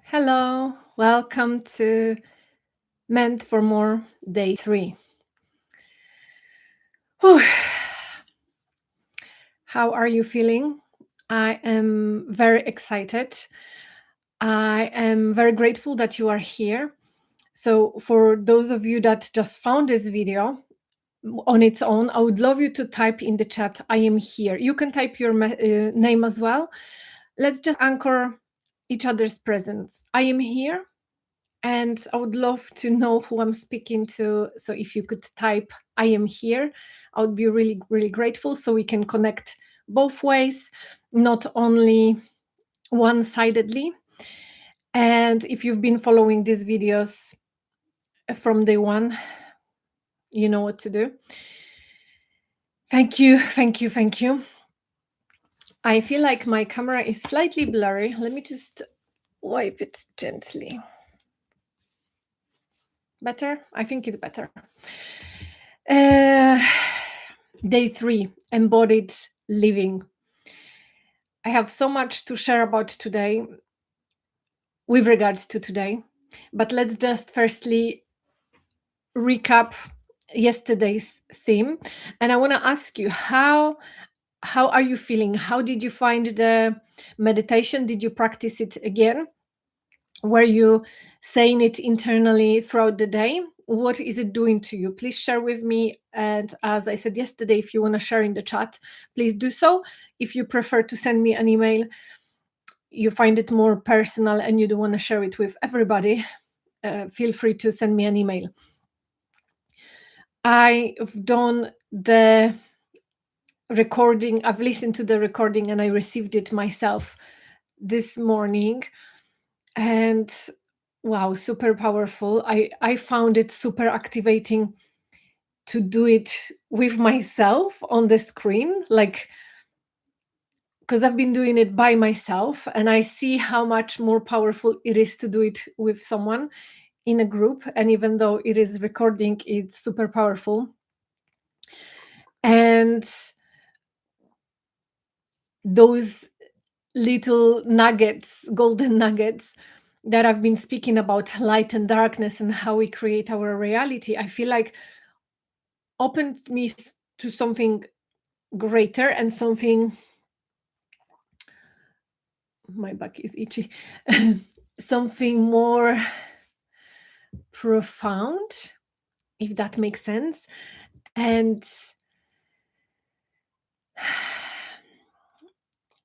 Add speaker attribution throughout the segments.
Speaker 1: Hello, welcome to Meant for More Day 3. Whew. How are you feeling? I am very excited. I am very grateful that you are here. So, for those of you that just found this video on its own, I would love you to type in the chat, I am here. You can type your name as well. Let's just anchor each other's presence. I am here. And I would love to know who I'm speaking to. So if you could type, I am here, I would be really, really grateful so we can connect both ways, not only one sidedly. And if you've been following these videos from day one, you know what to do. Thank you, thank you, thank you. I feel like my camera is slightly blurry. Let me just wipe it gently. Better? I think it's better. Day 3, embodied living. I have so much to share about today with regards to today, but let's just firstly recap yesterday's theme. And I want to ask you, how are you feeling? How did you find the meditation? Did you practice it again? Were you saying it internally throughout the day? What is it doing to you? Please share with me. And as I said yesterday, if you want to share in the chat, please do so. If you prefer to send me an email, you find it more personal and you don't want to share it with everybody, feel free to send me an email. I've done the recording, I've listened to the recording and I received it myself this morning. And wow, super powerful. I found it super activating to do it with myself on the screen, like, because I've been doing it by myself and I see how much more powerful it is to do it with someone in a group. And even though it is recording, it's super powerful. And those little nuggets, golden nuggets that I've been speaking about, light and darkness and how we create our reality, I feel like opened me to something greater and something, my back is itchy, something more profound, if that makes sense. And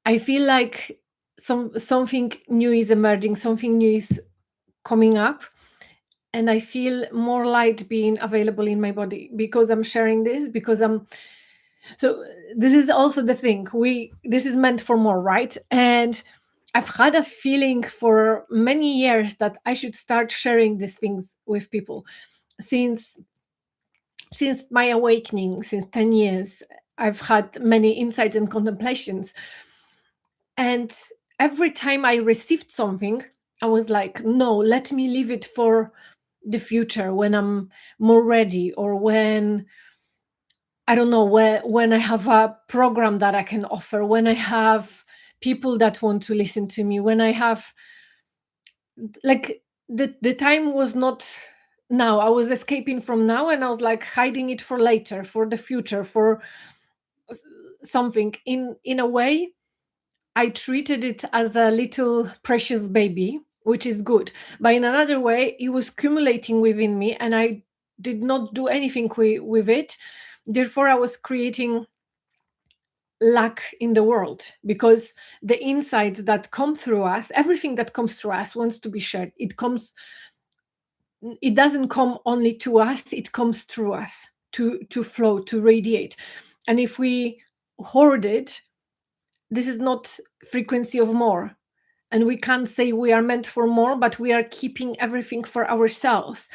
Speaker 1: I feel like something new is emerging, something new is coming up, and I feel more light being available in my body because I'm sharing this, because I'm so this is also the thing, this is meant for more, right? And I've had a feeling for many years that I should start sharing these things with people. Since my awakening, since 10 years, I've had many insights and contemplations. And every time I received something, I was like, no, let me leave it for the future when I'm more ready, or when, I don't know, when I have a program that I can offer, when I have people that want to listen to me, when I have, like, the time was not now. I was escaping from now and I was like hiding it for later, for the future, for something. In a way, I treated it as a little precious baby, which is good. But in another way, it was accumulating within me and I did not do anything with it. Therefore, I was creating lack in the world, because the insights that come through us, everything that comes through us wants to be shared. It doesn't come only to us, it comes through us to flow, to radiate. And if we hoard it, this is not frequency of more. And we can't say we are meant for more, but we are keeping everything for ourselves.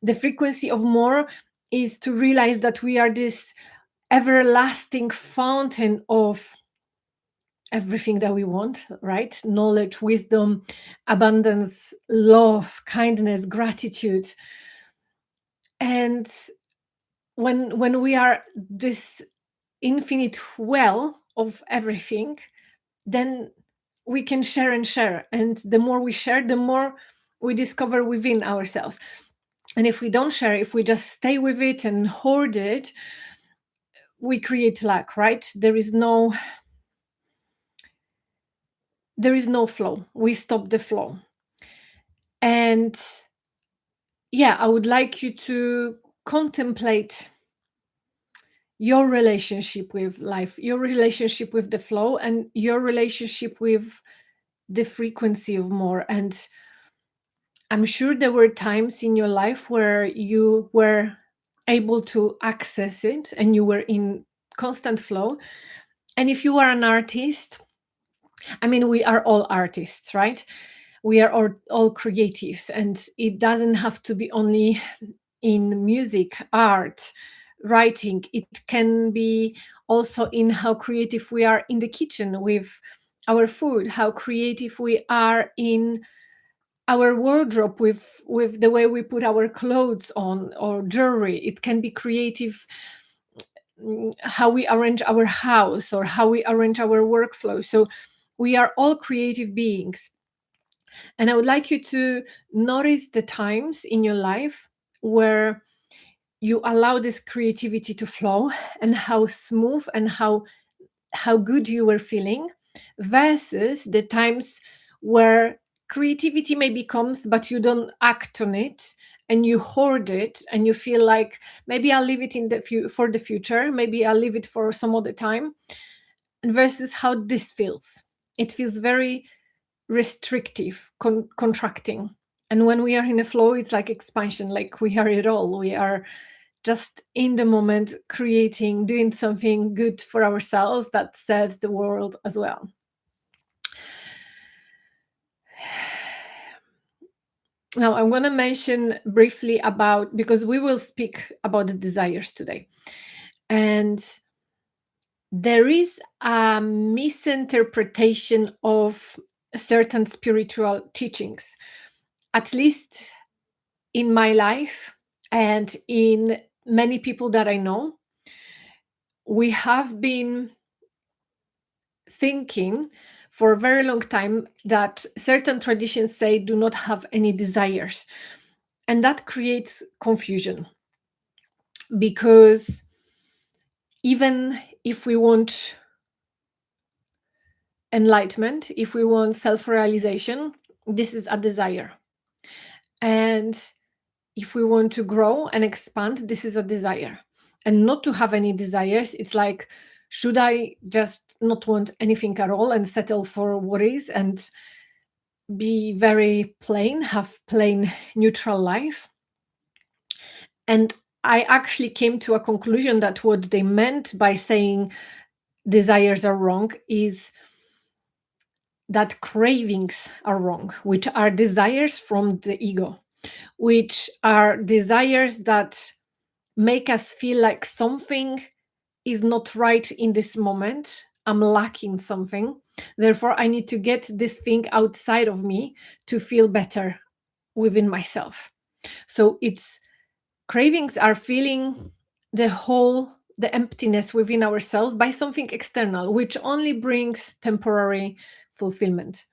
Speaker 1: The frequency of more is to realize that we are this everlasting fountain of everything that we want, right? Knowledge, wisdom, abundance, love, kindness, gratitude. And when we are this infinite well of everything, then we can share and share. And the more we share, the more we discover within ourselves. And if we don't share, if we just stay with it and hoard it, we create lack, right? There is no flow. We stop the flow. And yeah, I would like you to contemplate your relationship with life, your relationship with the flow, and your relationship with the frequency of more. And I'm sure there were times in your life where you were able to access it and you were in constant flow. And if you are an artist, I mean, we are all artists, right? We are all creatives, and it doesn't have to be only in music, art, writing. It can be also in how creative we are in the kitchen with our food, how creative we are in our wardrobe with the way we put our clothes on or jewelry. It can be creative, how we arrange our house or how we arrange our workflow. So we are all creative beings. And I would like you to notice the times in your life where you allow this creativity to flow, and how smooth and how good you were feeling, versus the times where creativity maybe comes but you don't act on it and you hoard it and you feel like maybe I'll leave it in for the future, maybe I'll leave it for some other time. And versus how this feels, it feels very restrictive, contracting. And when we are in a flow, it's like expansion, like we are it all. We are just in the moment, creating, doing something good for ourselves that serves the world as well. Now, I'm going to mention briefly about, because we will speak about the desires today. And there is a misinterpretation of certain spiritual teachings, at least in my life and in many people that I know. We have been thinking for a very long time that certain traditions say do not have any desires. And that creates confusion, because even if we want enlightenment, if we want self-realization, this is a desire. And if we want to grow and expand, this is a desire. And not to have any desires, it's like, should I just not want anything at all and settle for what is and be very plain, have plain neutral life? And I actually came to a conclusion that what they meant by saying desires are wrong is that cravings are wrong, which are desires from the ego, which are desires that make us feel like something is not right in this moment. I'm lacking something. Therefore, I need to get this thing outside of me to feel better within myself. So it's cravings are feeling the emptiness within ourselves by something external, which only brings temporary fulfillment.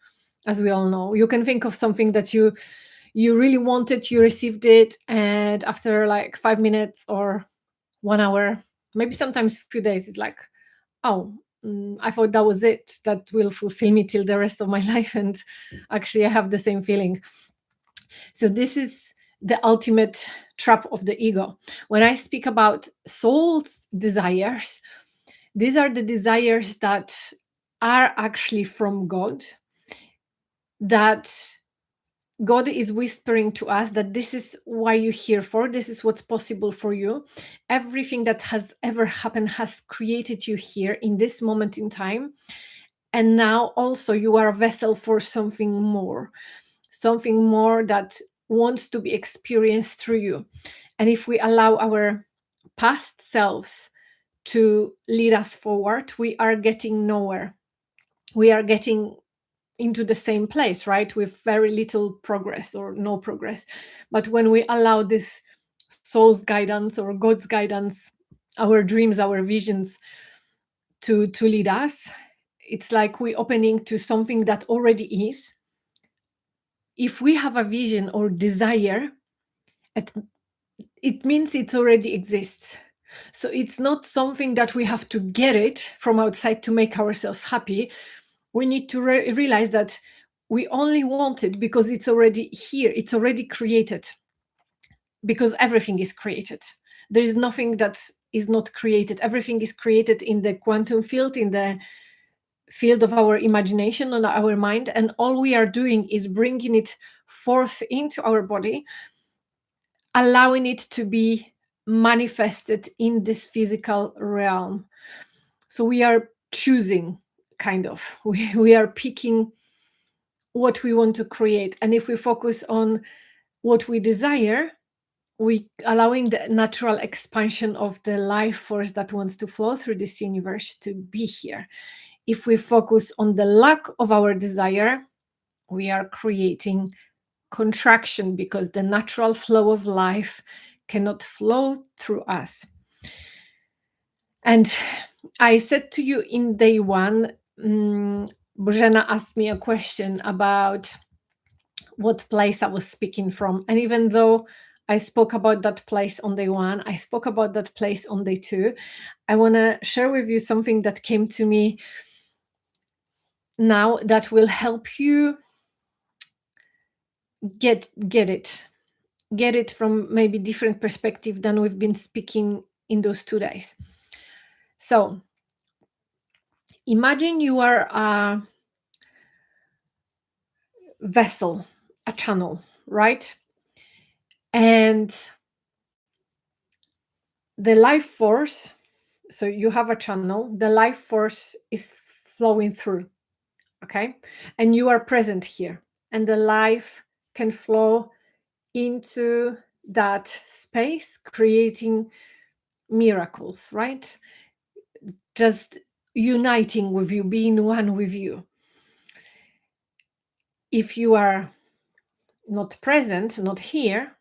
Speaker 1: As we all know, you can think of something that you really wanted, you received it, and after like 5 minutes or 1 hour, maybe sometimes a few days, it's like, oh, I thought that was it, that will fulfill me till the rest of my life, and actually I have the same feeling. So this is the ultimate trap of the ego. When I speak about soul's desires, these are the desires that are actually from God, that God is whispering to us that this is why you're here for, this is what's possible for you. Everything that has ever happened has created you here in this moment in time. And now also you are a vessel for something more that wants to be experienced through you. And if we allow our past selves to lead us forward, we are getting nowhere. We are getting into the same place, right? With very little progress or no progress. But when we allow this soul's guidance or God's guidance, our dreams, our visions to lead us, it's like we're opening to something that already is. If we have a vision or desire, it means it already exists. So it's not something that we have to get it from outside to make ourselves happy. We need to realize that we only want it because it's already here, it's already created, because everything is created. There is nothing that is not created. Everything is created in the quantum field, in the field of our imagination and our mind, and all we are doing is bringing it forth into our body, allowing it to be manifested in this physical realm. So we are choosing, kind of, we are picking what we want to create. And if we focus on what we desire, we allowing the natural expansion of the life force that wants to flow through this universe to be here. If we focus on the lack of our desire, we are creating contraction, because the natural flow of life cannot flow through us. And I said to you in day one, Bożena asked me a question about what place I was speaking from. And even though I spoke about that place on day one, I spoke about that place on day two, I want to share with you something that came to me now that will help you get it from maybe different perspective than we've been speaking in those 2 days. So imagine you are a vessel, a channel, right? And the life force, so you have a channel, the life force is flowing through, okay? And you are present here, and the life can flow into that space, creating miracles, right? Just uniting with you, being one with you. If you are not present, not here,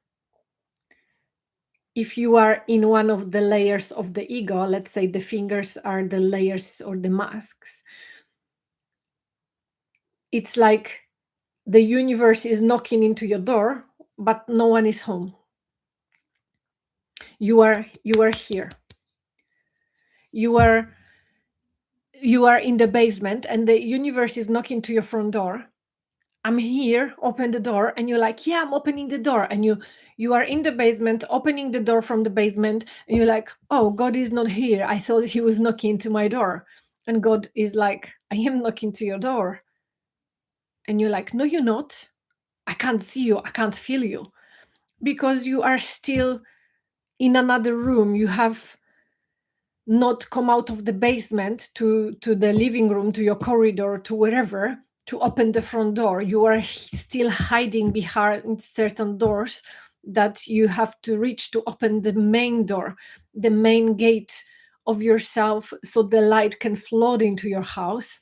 Speaker 1: if you are in one of the layers of the ego, let's say the fingers are the layers or the masks, it's like the universe is knocking into your door, but no one is home. You are here. You are in the basement, and the universe is knocking to your front door. I'm here, open the door, and you're like, yeah, I'm opening the door. And you are in the basement, opening the door from the basement, and you're like, oh, God is not here. I thought he was knocking to my door. And God is like, I am knocking to your door. And you're like, no, you're not. I can't see you. I can't feel you. Because you are still in another room. You have not come out of the basement to the living room, to your corridor, to wherever, to open the front door. You are still hiding behind certain doors that you have to reach to open the main door, the main gate of yourself, so the light can flood into your house,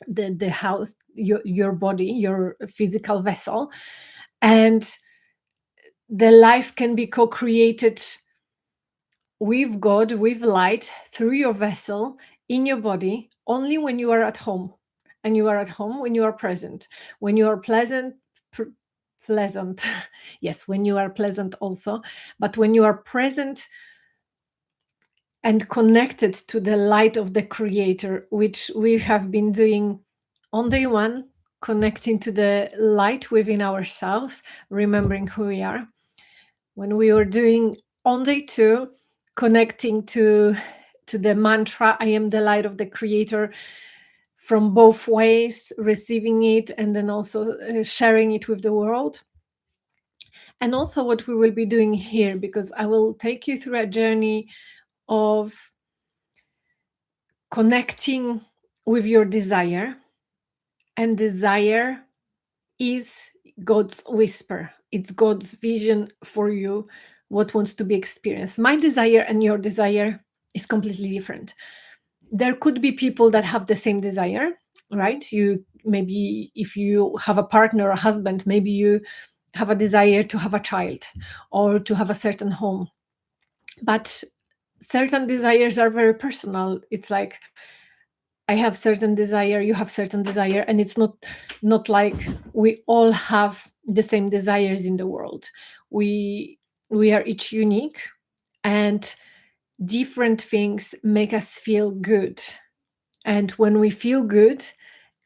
Speaker 1: the house, your body, your physical vessel, and the life can be co-created with God, with light, through your vessel, in your body, only when you are at home. And you are at home when you are present. When you are pleasant, yes, when you are pleasant also, but when you are present and connected to the light of the Creator, which we have been doing on day one, connecting to the light within ourselves, remembering who we are. When we were doing on day two, connecting to the mantra, I am the light of the Creator, from both ways, receiving it and then also sharing it with the world. And also what we will be doing here, because I will take you through a journey of connecting with your desire. And desire is God's whisper. It's God's vision for you, what wants to be experienced. My desire and your desire is completely different. There could be people that have the same desire, right? You maybe, if you have a partner or a husband, maybe you have a desire to have a child or to have a certain home. But certain desires are very personal. It's like, I have certain desire, you have certain desire, and it's not like we all have the same desires in the world. We are each unique, and different things make us feel good. And when we feel good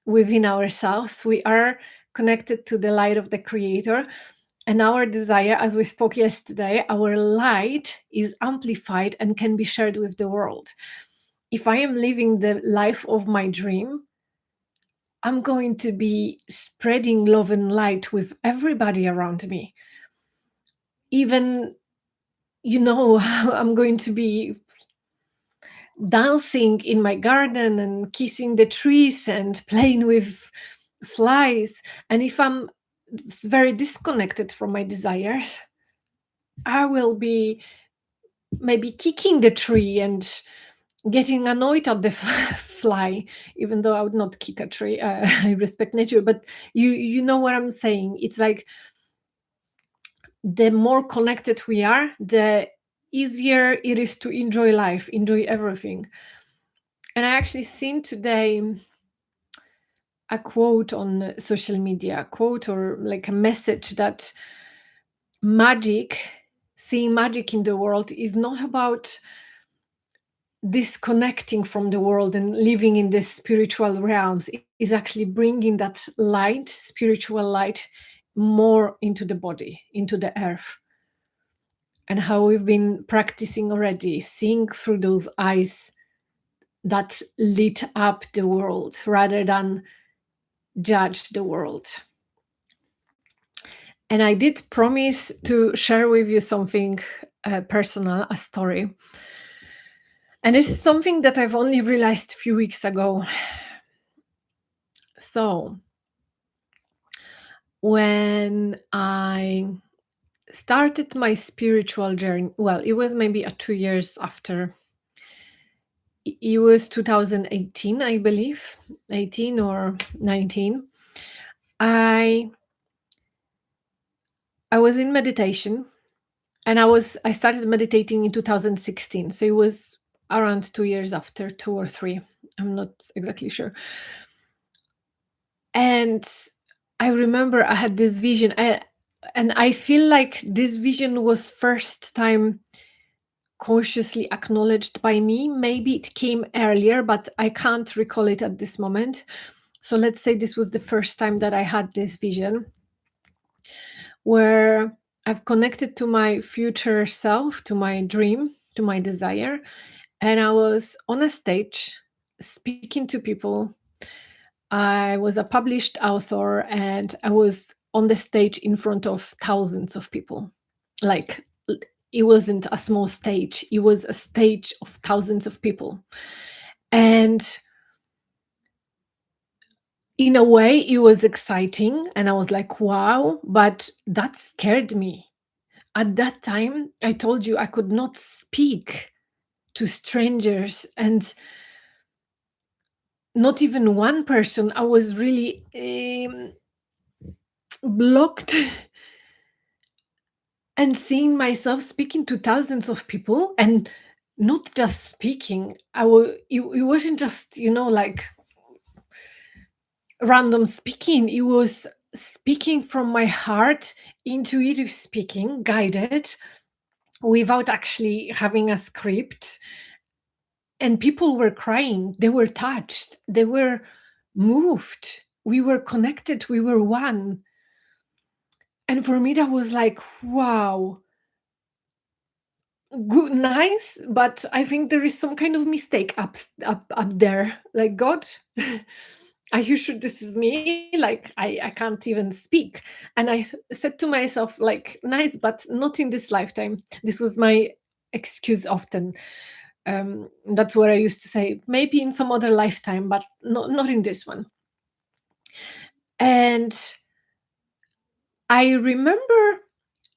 Speaker 1: within ourselves, we are connected to the light of the Creator. And our desire, as we spoke yesterday, our light is amplified and can be shared with the world. If I am living the life of my dream, I'm going to be spreading love and light with everybody around me. Even, I'm going to be dancing in my garden and kissing the trees and playing with flies. And if I'm very disconnected from my desires, I will be maybe kicking the tree and getting annoyed at the fly, even though I would not kick a tree. I respect nature, but you know what I'm saying. It's like the more connected we are, the easier it is to enjoy life, enjoy everything. And I actually seen today a quote on social media, a quote or like a message that magic, seeing magic in the world is not about disconnecting from the world and living in the spiritual realms. It is actually bringing that light, spiritual light, more into the body, into the earth. And how we've been practicing already, seeing through those eyes that lit up the world rather than judge the world. And I did promise to share with you something personal, a story. And this is something that I've only realized a few weeks ago. So, when I started my spiritual journey, well, it was maybe 2 years after. It was 2018, I believe, 18 or 19. I was in meditation, and I started meditating in 2016. So it was around 2 years after, 2 or 3. I'm not exactly sure. And I remember I had this vision, and I feel like this vision was first time consciously acknowledged by me. Maybe it came earlier, but I can't recall it at this moment. So let's say this was the first time that I had this vision, where I've connected to my future self, to my dream, to my desire. And I was on a stage speaking to people. I was a published author, and I was on the stage in front of thousands of people. Like, it wasn't a small stage, it was a stage of thousands of people. And in a way, it was exciting. And I was like, wow, but that scared me. At that time, I told you I could not speak to strangers, and not even one person. I was really blocked. And seeing myself speaking to thousands of people, and not just speaking, it wasn't just, like random speaking. It was speaking from my heart, intuitive speaking, guided, without actually having a script. And people were crying, they were touched, they were moved, we were connected, we were one. And for me, that was like, wow, good, nice, but I think there is some kind of mistake up there. Like, God, are you sure this is me? Like, I can't even speak. And I said to myself, like, nice, but not in this lifetime. This was my excuse often. That's what I used to say. Maybe in some other lifetime, but not in this one. And I remember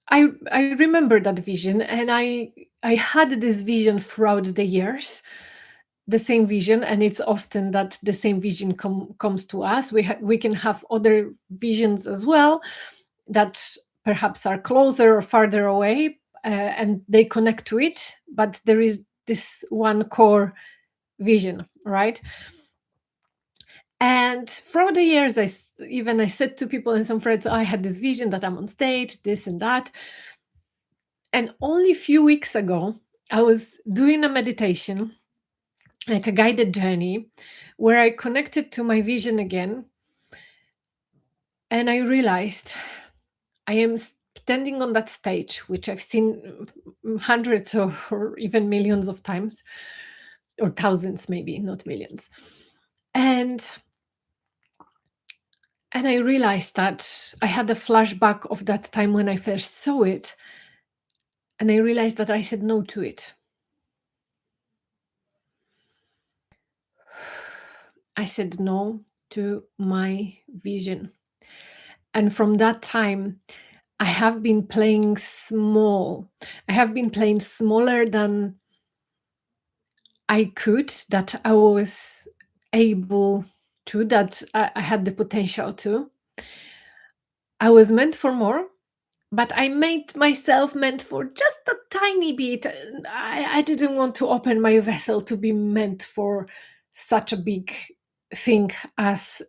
Speaker 1: I remember that vision, and I had this vision throughout the years, the same vision. And it's often that the same vision comes to us. We can have other visions as well, that perhaps are closer or farther away, and they connect to it, but there is this one core vision, right? And throughout the years, I said to people and some friends, I had this vision that I'm on stage, this and that. And only a few weeks ago, I was doing a meditation, like a guided journey, where I connected to my vision again. And I realized I am standing on that stage, which I've seen hundreds or even millions of times, or thousands, maybe, not millions. And I realized that I had a flashback of that time when I first saw it. And I realized that I said no to it. I said no to my vision. And from that time, I have been playing small. I have been playing smaller than I could, that I was able to, that I had the potential to. I was meant for more, but I made myself meant for just a tiny bit. I didn't want to open my vessel to be meant for such a big thing as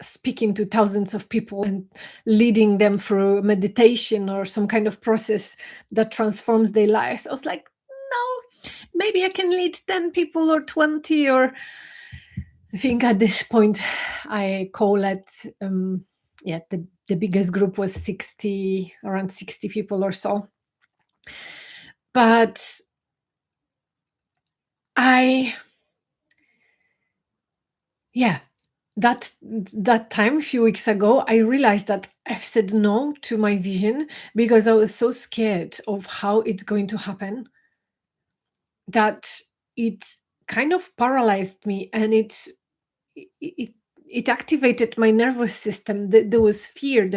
Speaker 1: speaking to thousands of people and leading them through meditation or some kind of process that transforms their lives. I was like, no, maybe I can lead 10 people or 20, or I think at this point I call it, yeah, the biggest group was 60, around 60 people or so. But yeah, that time, a few weeks ago, I realized that I've said no to my vision because I was so scared of how it's going to happen, that it kind of paralyzed me, and it, it activated my nervous system. There was fear.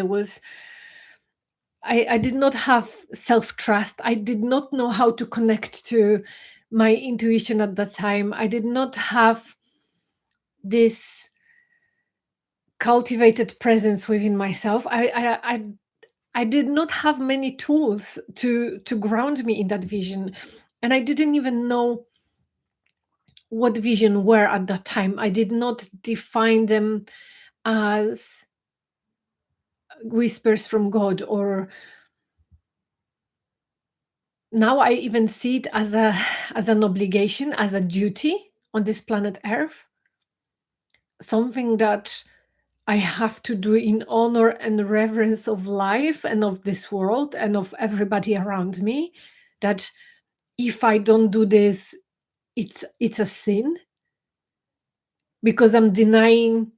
Speaker 1: I did not have self-trust. I did not know how to connect to my intuition at that time. I did not have this cultivated presence within myself. I did not have many tools to ground me in that vision, and I didn't even know what vision were at that time. I did not define them as whispers from God, or now I even see it as an obligation, as a duty on this planet Earth, something that I have to do in honor and reverence of life and of this world and of everybody around me. That if I don't do this, it's a sin, because I'm denying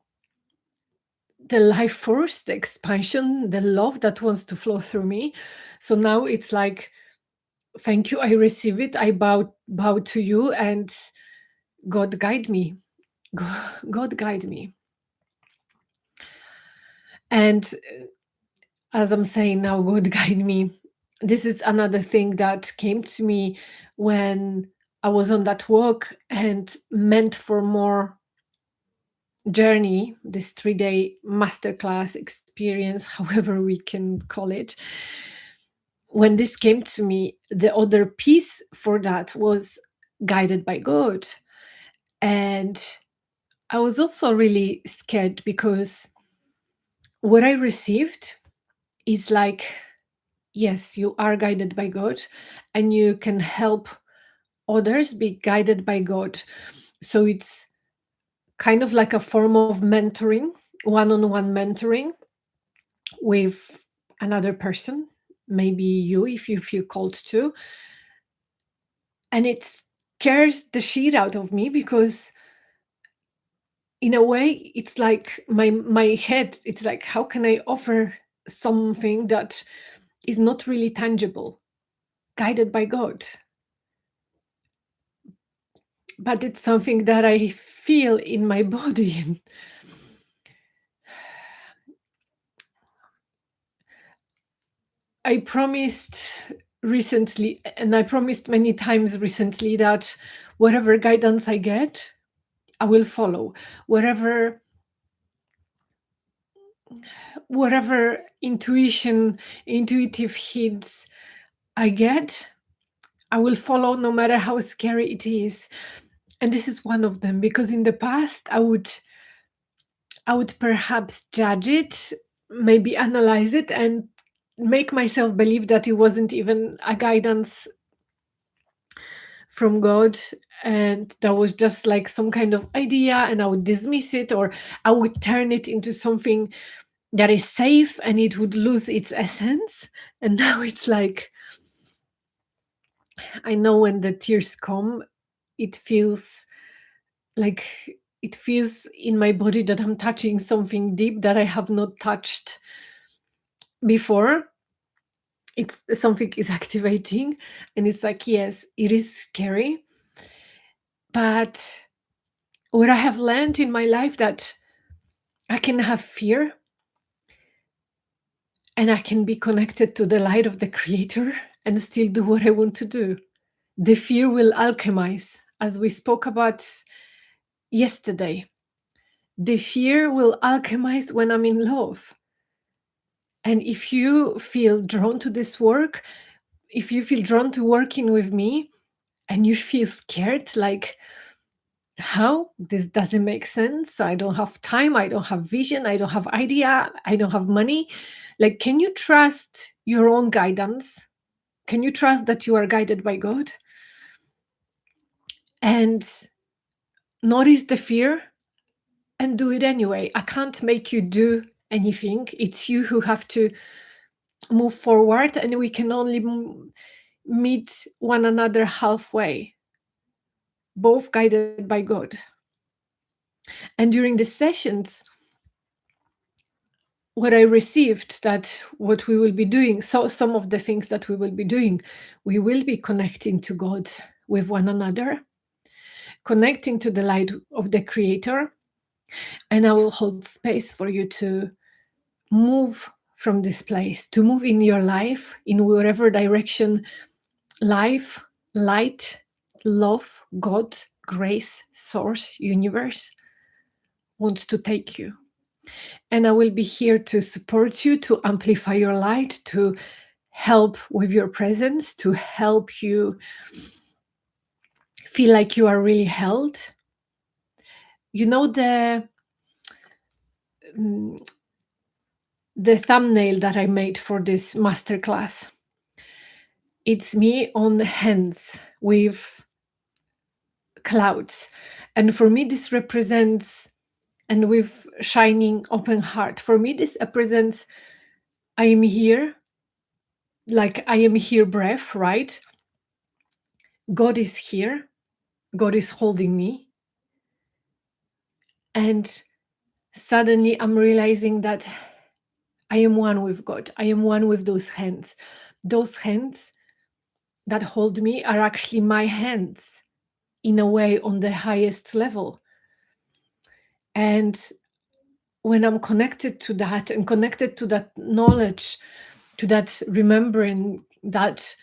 Speaker 1: the life force, the expansion, the love that wants to flow through me. So now it's like, thank you, I receive it, I bow to you, and God guide me. God guide me. And as I'm saying now, God guide me, this is another thing that came to me when I was on that walk and meant for more journey, this 3-day masterclass experience, however we can call it. When this came to me, the other piece for that was guided by God. And I was also really scared, because what I received is like, yes, you are guided by God, and you can help others be guided by God. So it's kind of like a form of mentoring, one-on-one mentoring with another person, maybe you, if you feel called to. And it scares the shit out of me, because in a way it's like my head, it's like, how can I offer something that is not really tangible, guided by God? But it's something that I feel in my body. And I promised recently, and I promised many times recently, that whatever guidance I get, I will follow. Whatever intuitive hits I get, I will follow, no matter how scary it is. And this is one of them, because in the past I would I would perhaps judge it, maybe analyze it, and make myself believe that it wasn't even a guidance from God, and that was just like some kind of idea, and I would dismiss it, or I would turn it into something that is safe and it would lose its essence. And now it's like, I know when the tears come, it feels like, it feels in my body that I'm touching something deep that I have not touched before. It's something is activating, and it's like, yes, it is scary, but what I have learned in my life, that I can have fear and I can be connected to the light of the creator and still do what I want to do. The fear will alchemize, as we spoke about yesterday. The fear will alchemize when I'm in love. And if you feel drawn to this work, if you feel drawn to working with me and you feel scared, like, how this doesn't make sense, I don't have time, I don't have vision, I don't have idea, I don't have money, like, can you trust your own guidance? Can you trust that you are guided by God? And notice the fear and do it anyway. I can't make you do anything. It's you who have to move forward, and we can only meet one another halfway, both guided by God. And during the sessions, what I received, that what we will be doing, so some of the things that we will be doing, we will be connecting to God with one another, connecting to the light of the Creator, and I will hold space for you to move from this place, to move in your life in whatever direction life, light, love, God, grace, source, universe wants to take you. And I will be here to support you, to amplify your light, to help with your presence, to help you feel like you are really held. You know, the thumbnail that I made for this masterclass, it's me on hands with clouds. And for me, this represents, and with shining open heart, for me, this represents, I am here, like I am here breath, right? God is here. God is holding me. And suddenly I'm realizing that I am one with God. I am one with those hands. Those hands that hold me are actually my hands, in a way, on the highest level. And when I'm connected to that, and connected to that knowledge, to that remembering that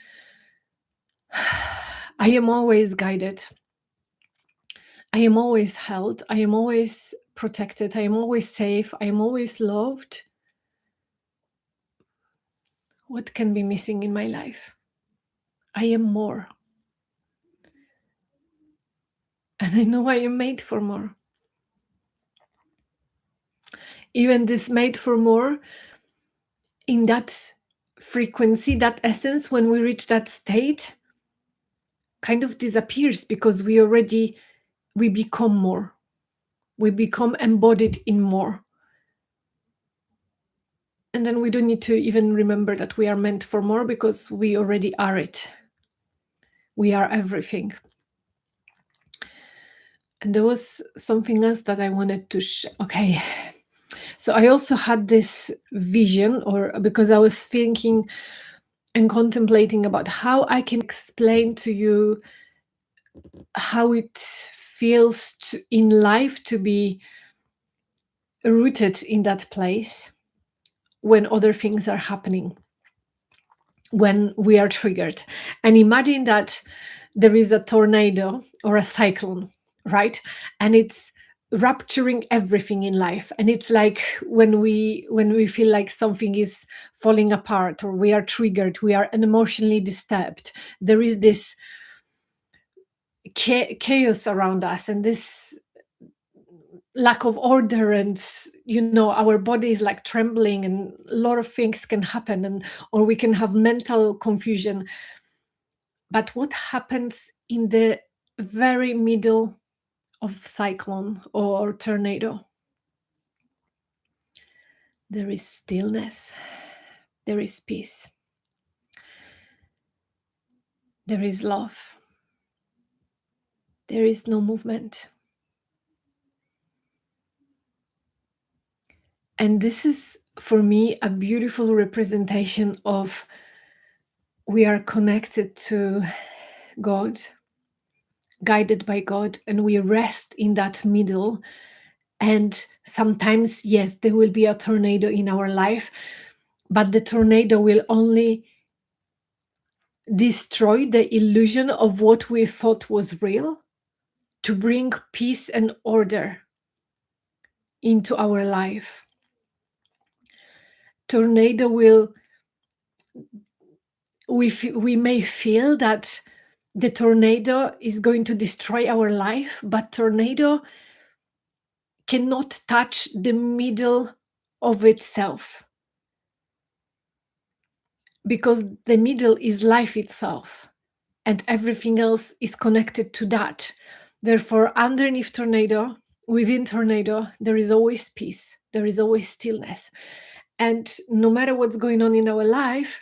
Speaker 1: I am always guided, I am always held, I am always protected, I am always safe, I am always loved, what can be missing in my life? I am more. And I know I am made for more. Even this made for more, in that frequency, that essence, when we reach that state, kind of disappears, because we become more. We become embodied in more. And then we don't need to even remember that we are meant for more, because we already are it. We are everything. And there was something else that I wanted to okay. So I also had this vision, or because I was thinking and contemplating about how I can explain to you how it feels in life to be rooted in that place when other things are happening, when we are triggered. And imagine that there is a tornado or a cyclone, right? And it's rupturing everything in life. And it's like when we feel like something is falling apart, or we are triggered, we are emotionally disturbed, there is this chaos around us, and this lack of order, and our body is like trembling, and a lot of things can happen, and or we can have mental confusion. But what happens in the very middle of cyclone or tornado? There is stillness, there is peace, there is love, there is no movement. And this is, for me, a beautiful representation of we are connected to God, guided by God, and we rest in that middle. And sometimes, yes, there will be a tornado in our life, but the tornado will only destroy the illusion of what we thought was real, to bring peace and order into our life. Tornado will, we may feel that the tornado is going to destroy our life, but tornado cannot touch the middle of itself, because the middle is life itself, and everything else is connected to that. Therefore, underneath tornado, within tornado, there is always peace, there is always stillness. And no matter what's going on in our life,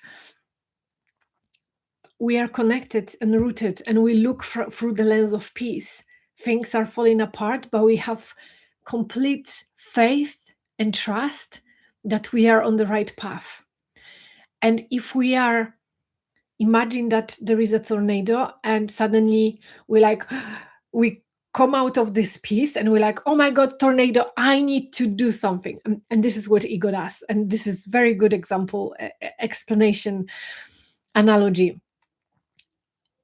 Speaker 1: we are connected and rooted, and we look through the lens of peace. Things are falling apart, but we have complete faith and trust that we are on the right path. And if we are, imagine that there is a tornado and suddenly we come out of this peace and we're like, oh my God, tornado, I need to do something. And this is what ego does. And this is very good example, explanation, analogy.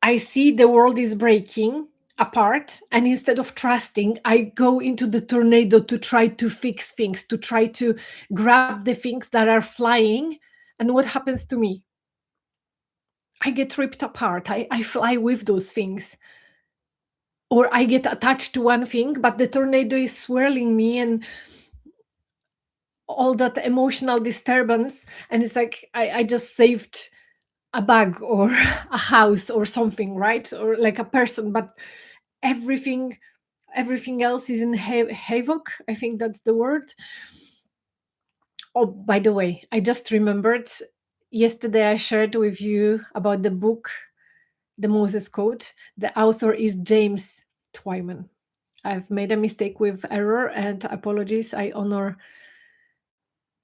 Speaker 1: I see the world is breaking apart, and instead of trusting, I go into the tornado to try to fix things, to try to grab the things that are flying. And what happens to me? I get ripped apart. I fly with those things. Or I get attached to one thing, but the tornado is swirling me, and all that emotional disturbance. And it's like I just saved a bag or a house or something, right? Or like a person, but everything else is in havoc. I think that's the word. Oh, by the way, I just remembered, yesterday I shared with you about the book, The Moses Code. The author is James Twyman. I've made a mistake with error, and apologies. I honor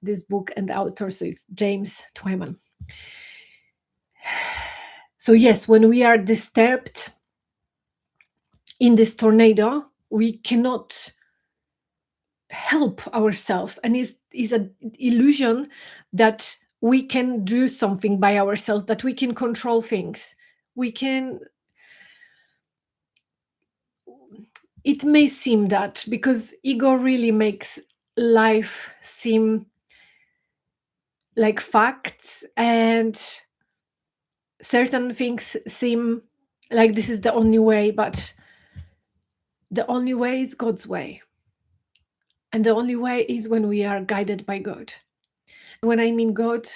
Speaker 1: this book and the author, so it's James Twyman. So yes, when we are disturbed in this tornado, we cannot help ourselves, and is an illusion that we can do something by ourselves, that we can control things. It may seem that, because ego really makes life seem like facts, and certain things seem like this is the only way, but the only way is God's way. And the only way is when we are guided by God. When I mean God,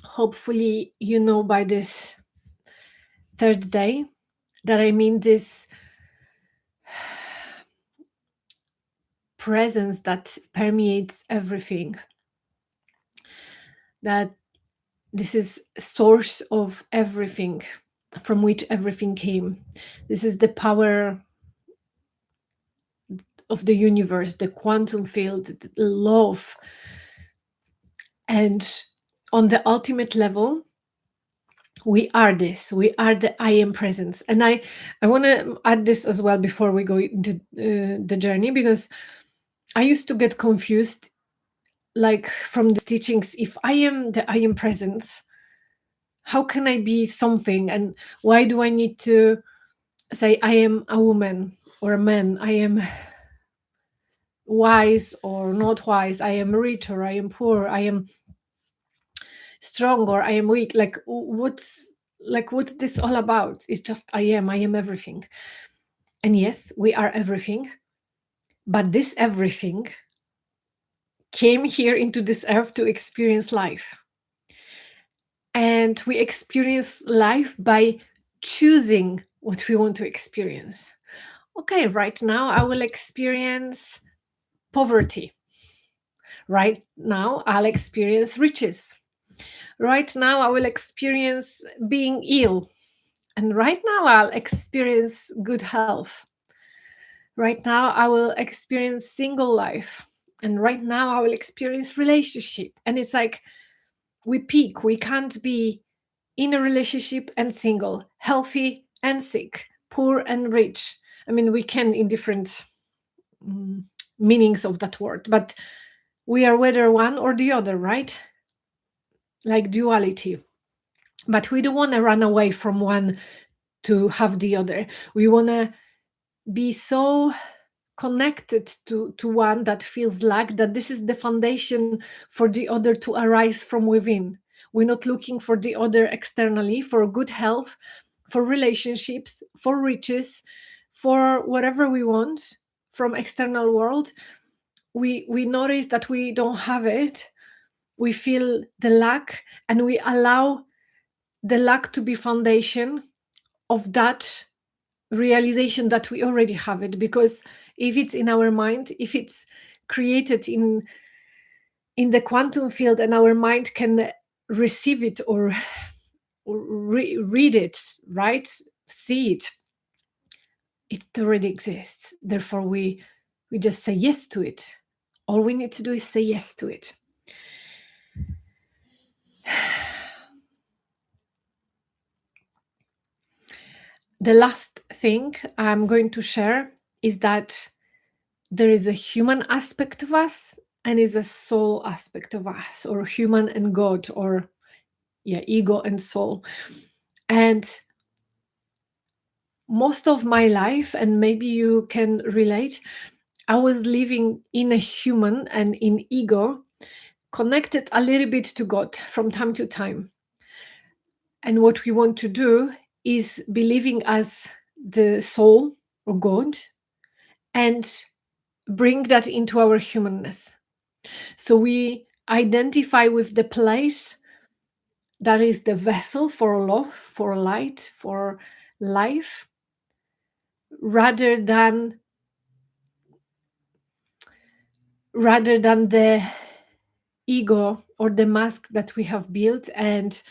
Speaker 1: hopefully you know by this third day that I mean this presence that permeates everything, that this is source of everything, from which everything came. This is the power of the universe, the quantum field, the love. And on the ultimate level, we are this, we are the I am presence. And I want to add this as well before we go into the journey, because I used to get confused, like from the teachings, if I am the I am presence, how can I be something? And why do I need to say I am a woman or a man? I am wise or not wise. I am rich or I am poor. I am strong or I am weak. Like what's this all about? It's just I am everything. And yes, we are everything. But this everything came here into this earth to experience life. And we experience life by choosing what we want to experience. Okay, right now I will experience poverty. Right now I'll experience riches. Right now I will experience being ill. And right now I'll experience good health. Right now I will experience single life. And right now I will experience relationship. And it's like we peak. We can't be in a relationship and single, healthy and sick, poor and rich. I mean, we can in different mm, meanings of that word, but we are whether one or the other, right? Like duality. But we don't want to run away from one to have the other. We want to be so connected to one that feels like that this is the foundation for the other to arise from within. We're not looking for the other externally, for good health, for relationships, for riches, for whatever we want from external world. We notice that we don't have it. We feel the lack, and we allow the lack to be foundation of that realization that we already have it. Because if it's in our mind, if it's created in the quantum field, and our mind can receive it or read it, right, see it, it already exists. Therefore we just say yes to it. All we need to do is say yes to it. The last thing I'm going to share is that there is a human aspect of us and is a soul aspect of us, or human and God, or ego and soul. And most of my life, and maybe you can relate, I was living in a human and in ego, connected a little bit to God from time to time. And what we want to do is be living as the soul or God and bring that into our humanness. So we identify with the place that is the vessel for love, for light, for life, rather than the ego or the mask that we have built and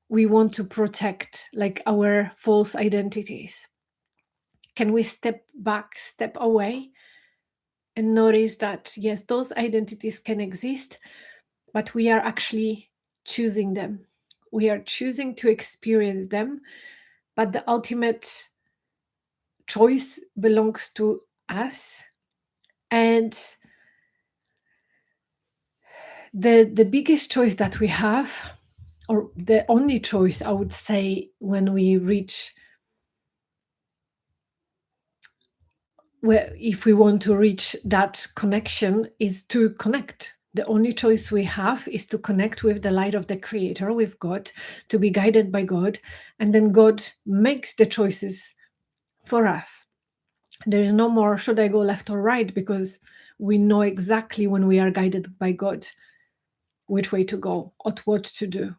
Speaker 1: we want to protect, like our false identities. Can we step back, step away, and notice that yes, those identities can exist, but we are actually choosing them. We are choosing to experience them, but the ultimate choice belongs to us. And the biggest choice that we have, or the only choice, I would say, when we reach, if we want to reach that connection, is to connect. The only choice we have is to connect with the light of the Creator, with God, to be guided by God, and then God makes the choices for us. There is no more should I go left or right, because we know exactly, when we are guided by God, which way to go or what to do.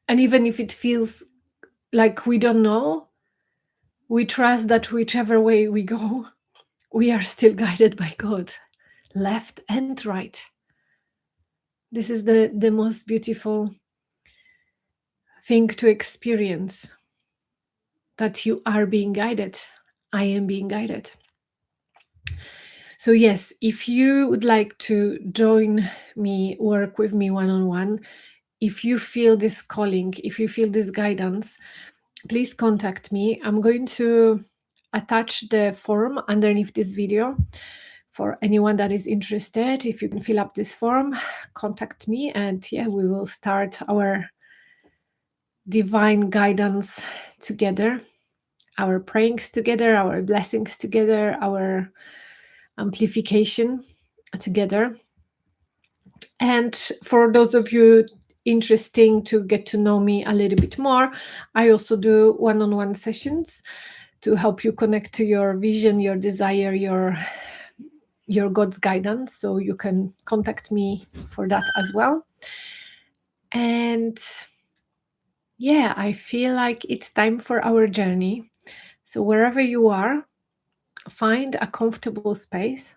Speaker 1: And even if it feels like we don't know, we trust that whichever way we go, we are still guided by God, left and right. This is the most beautiful thing to experience, that you are being guided. I am being guided. So yes, if you would like to join me, work with me one-on-one, if you feel this calling, if you feel this guidance, please contact me. I'm going to attach the form underneath this video for anyone that is interested. If you can fill up this form, contact me, and we will start our divine guidance together, our prayings together, our blessings together, our amplification together. And for those of you interesting to get to know me a little bit more, I also do one-on-one sessions to help you connect to your vision, your desire, your God's guidance. So you can contact me for that as well. And yeah, I feel like it's time for our journey. So wherever you are, find a comfortable space.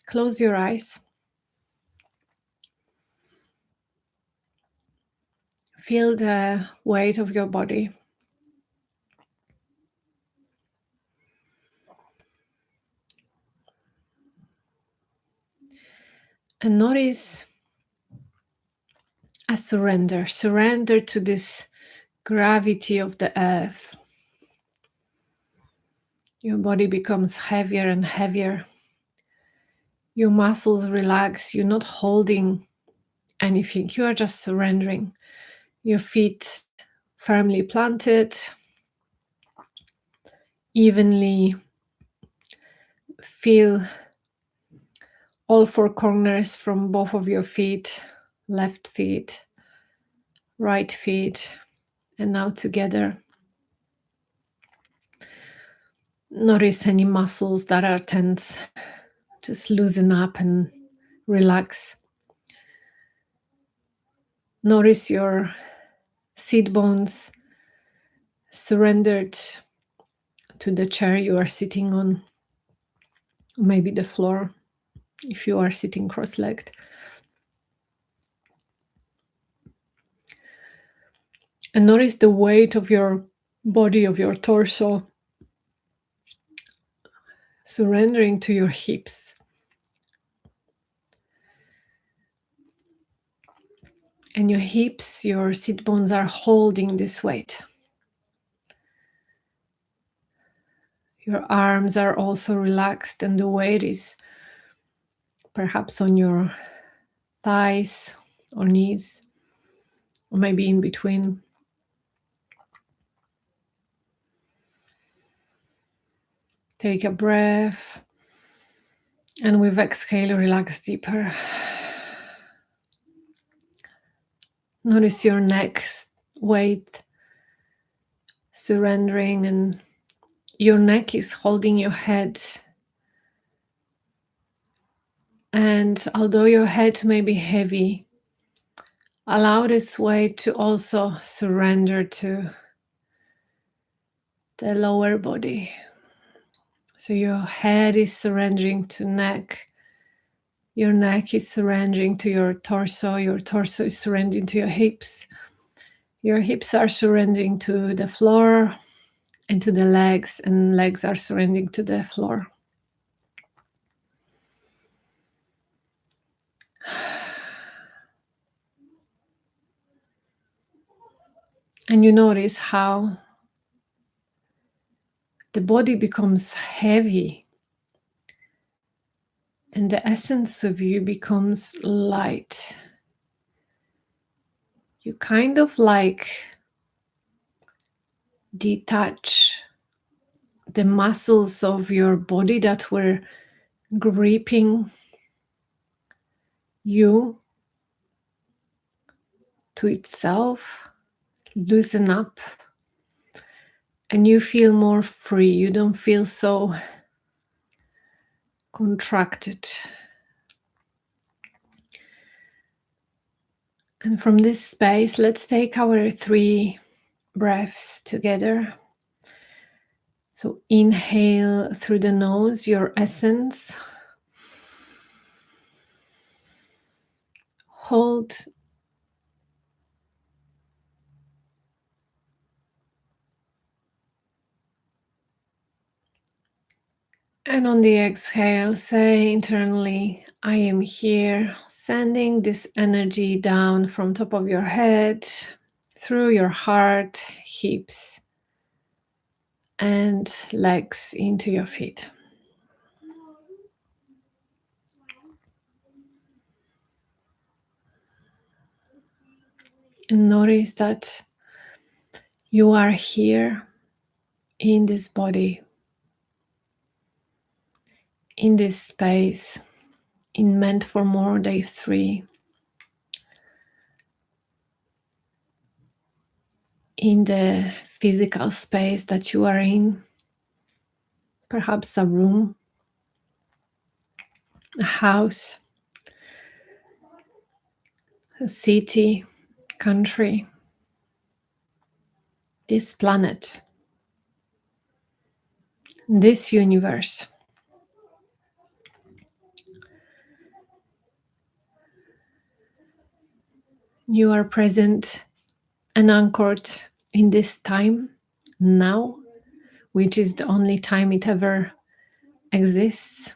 Speaker 1: Close your eyes. Feel the weight of your body. And notice a surrender. Surrender to this gravity of the earth. Your body becomes heavier and heavier. Your muscles relax. You're not holding anything. You are just surrendering. Your feet firmly planted, evenly. Feel all four corners from both of your feet, left feet, right feet, and now together. Notice any muscles that are tense. Just loosen up and relax. Notice your seat bones surrendered to the chair you are sitting on, maybe the floor if you are sitting cross-legged. And notice the weight of your body, of your torso, surrendering to your hips. And your hips, your sit bones are holding this weight. Your arms are also relaxed, and the weight is perhaps on your thighs or knees, or maybe in between. Take a breath, and with exhale, relax deeper. Notice your neck's weight surrendering, and your neck is holding your head. And although your head may be heavy, allow this weight to also surrender to the lower body. So your head is surrendering to neck. Your neck is surrendering to your torso is surrendering to your hips. Your hips are surrendering to the floor and to the legs, and legs are surrendering to the floor. And you notice how the body becomes heavy and the essence of you becomes light. You kind of like detach the muscles of your body that were gripping you to itself, loosen up, and you feel more free. You don't feel so contracted. And from this space, let's take our 3 breaths together. So inhale through the nose, your essence. Hold. And on the exhale, say internally, I am here, sending this energy down from top of your head, through your heart, hips, and legs into your feet. And notice that you are here in this body, in this space, in Meant for More Day 3, in the physical space that you are in, perhaps a room, a house, a city, country, this planet, this universe. You are present and anchored in this time now, which is the only time it ever exists.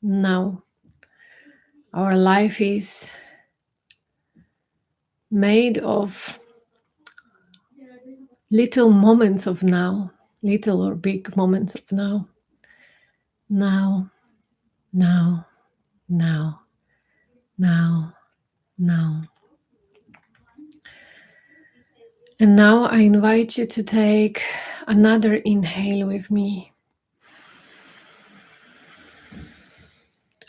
Speaker 1: Now, our life is made of little moments of now, little or big moments of now. Now, now, now, now, now. And now I invite you to take another inhale with me.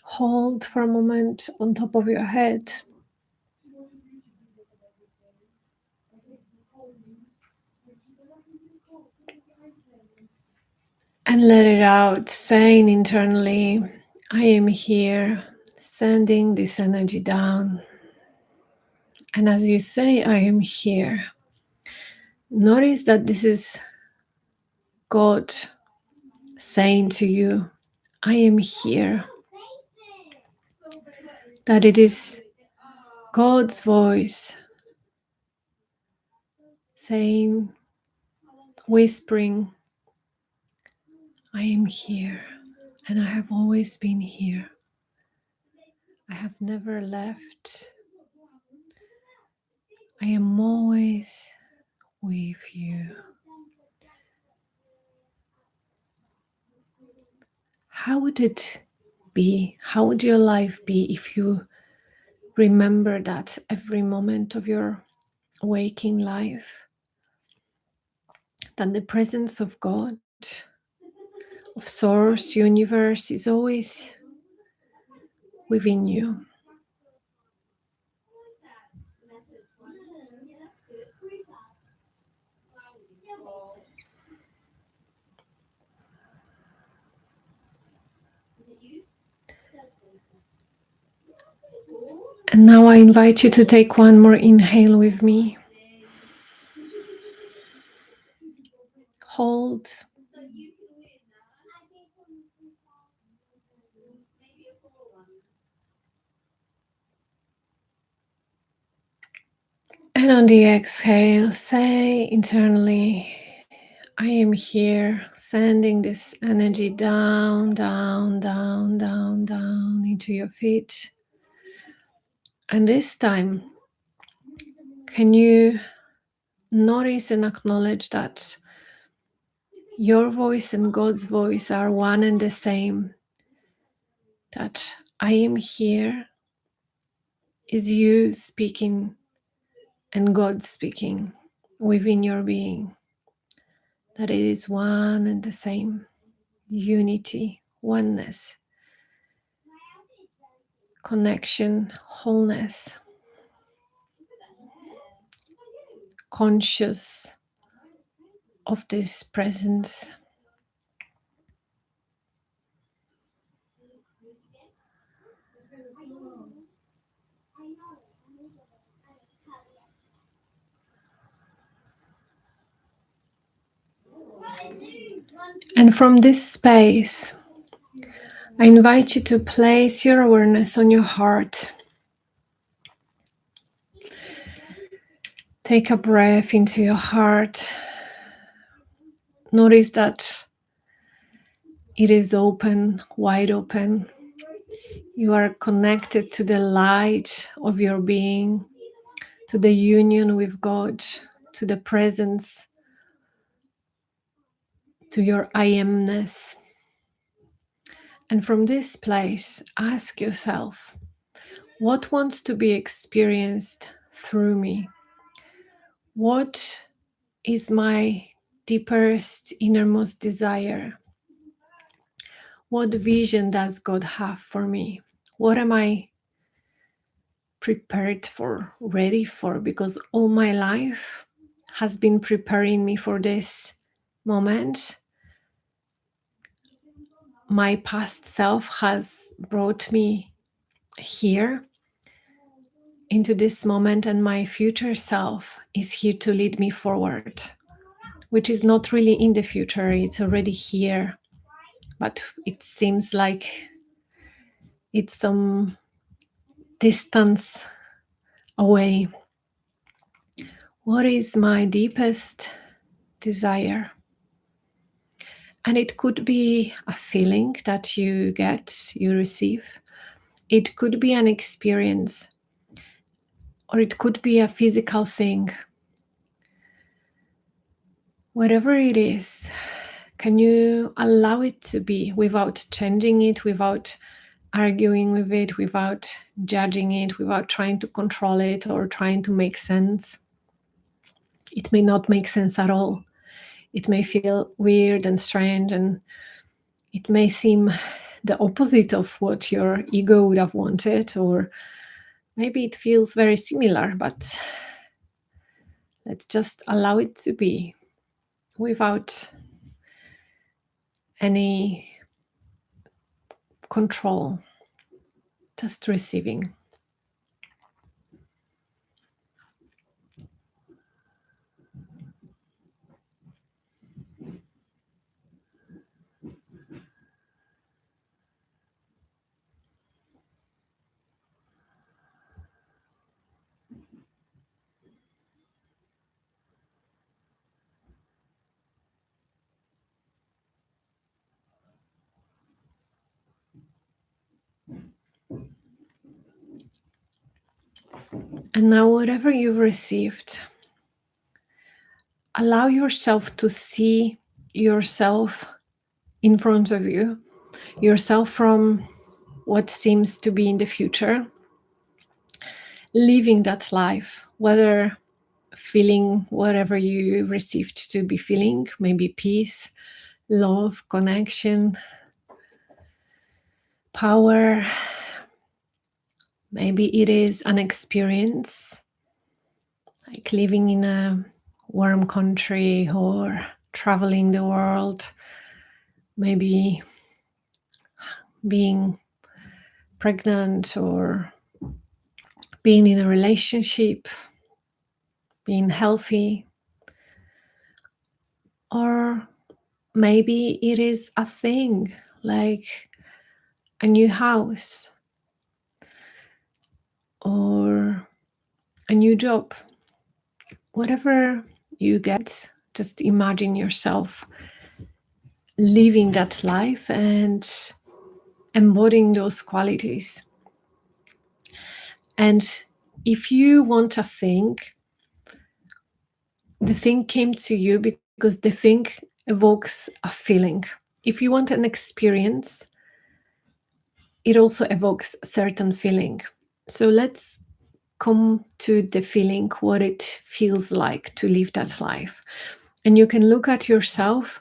Speaker 1: Hold for a moment on top of your head. And let it out, saying internally, I am here, sending this energy down. And as you say, I am here, notice that this is God saying to you, I am here. That it is God's voice saying, whispering, I am here, and I have always been here. I have never left. I am always with you. How would it be? How would your life be if you remember that every moment of your waking life? That the presence of God, of Source, Universe, is always within you. And now I invite you to take one more inhale with me. Hold. And on the exhale, say internally, I am here, sending this energy down, down, down, down, down into your feet. And this time, can you notice and acknowledge that your voice and God's voice are one and the same? That I am here is you speaking and God speaking within your being. That it is one and the same. Unity, oneness, connection, wholeness, conscious of this presence. And from this space, I invite you to place your awareness on your heart. Take a breath into your heart. Notice that it is open, wide open. You are connected to the light of your being, to the union with God, to the presence, to your I amness. And from this place, ask yourself, what wants to be experienced through me? What is my deepest, innermost desire? What vision does God have for me? What am I prepared for, ready for? Because all my life has been preparing me for this moment. My past self has brought me here into this moment, and my future self is here to lead me forward, which is not really in the future, it's already here, but it seems like it's some distance away. What is my deepest desire? And it could be a feeling that you get, you receive. It could be an experience, or it could be a physical thing. Whatever it is, can you allow it to be without changing it, without arguing with it, without judging it, without trying to control it or trying to make sense? It may not make sense at all. It may feel weird and strange, and it may seem the opposite of what your ego would have wanted, or maybe it feels very similar, but let's just allow it to be without any control, just receiving. And now, whatever you've received, allow yourself to see yourself in front of you, yourself from what seems to be in the future, living that life, whether feeling whatever you received to be feeling, maybe peace, love, connection, power. Maybe it is an experience like living in a warm country or traveling the world, maybe being pregnant or being in a relationship, being healthy. Or maybe it is a thing like a new house or a new job. Whatever you get, just imagine yourself living that life and embodying those qualities. And if you want a thing, the thing came to you because the thing evokes a feeling. If you want an experience, it also evokes a certain feeling. So let's come to the feeling, what it feels like to live that life. And you can look at yourself,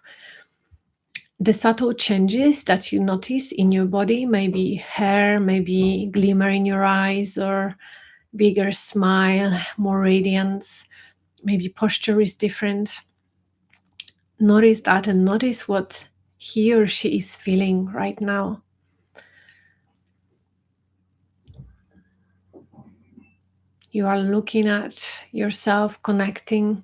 Speaker 1: the subtle changes that you notice in your body, maybe hair, maybe glimmer in your eyes, or bigger smile, more radiance, maybe posture is different. Notice that and notice what he or she is feeling right now. You are looking at yourself, connecting.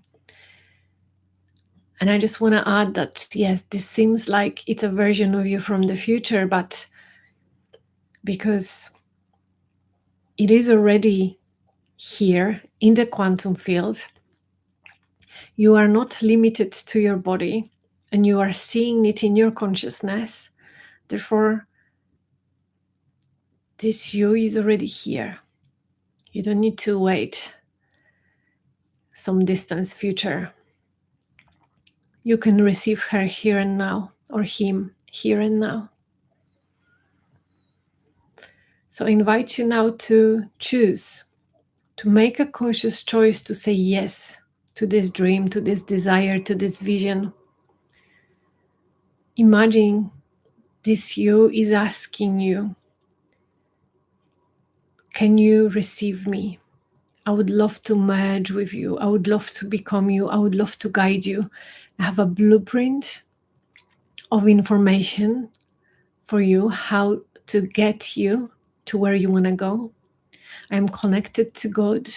Speaker 1: And I just want to add that, yes, this seems like it's a version of you from the future, but because it is already here in the quantum field, you are not limited to your body and you are seeing it in your consciousness. Therefore, this you is already here. You don't need to wait some distance future. You can receive her here and now, or him here and now. So I invite you now to choose, to make a conscious choice to say yes to this dream, to this desire, to this vision. Imagine this you is asking you Can you receive me? I would love to merge with you. I would love to become you. I would love to guide you. I have a blueprint of information for you, how to get you to where you want to go. I am connected to God.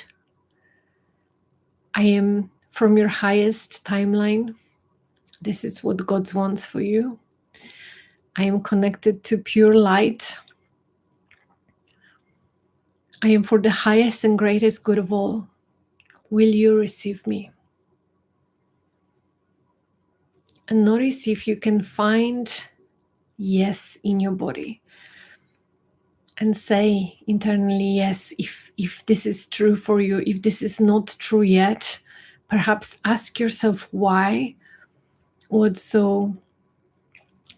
Speaker 1: I am from your highest timeline. This is what God wants for you. I am connected to pure light. I am for the highest and greatest good of all. Will you receive me? And notice if you can find yes in your body. And say internally yes, if this is true for you. If this is not true yet, perhaps ask yourself why. What's so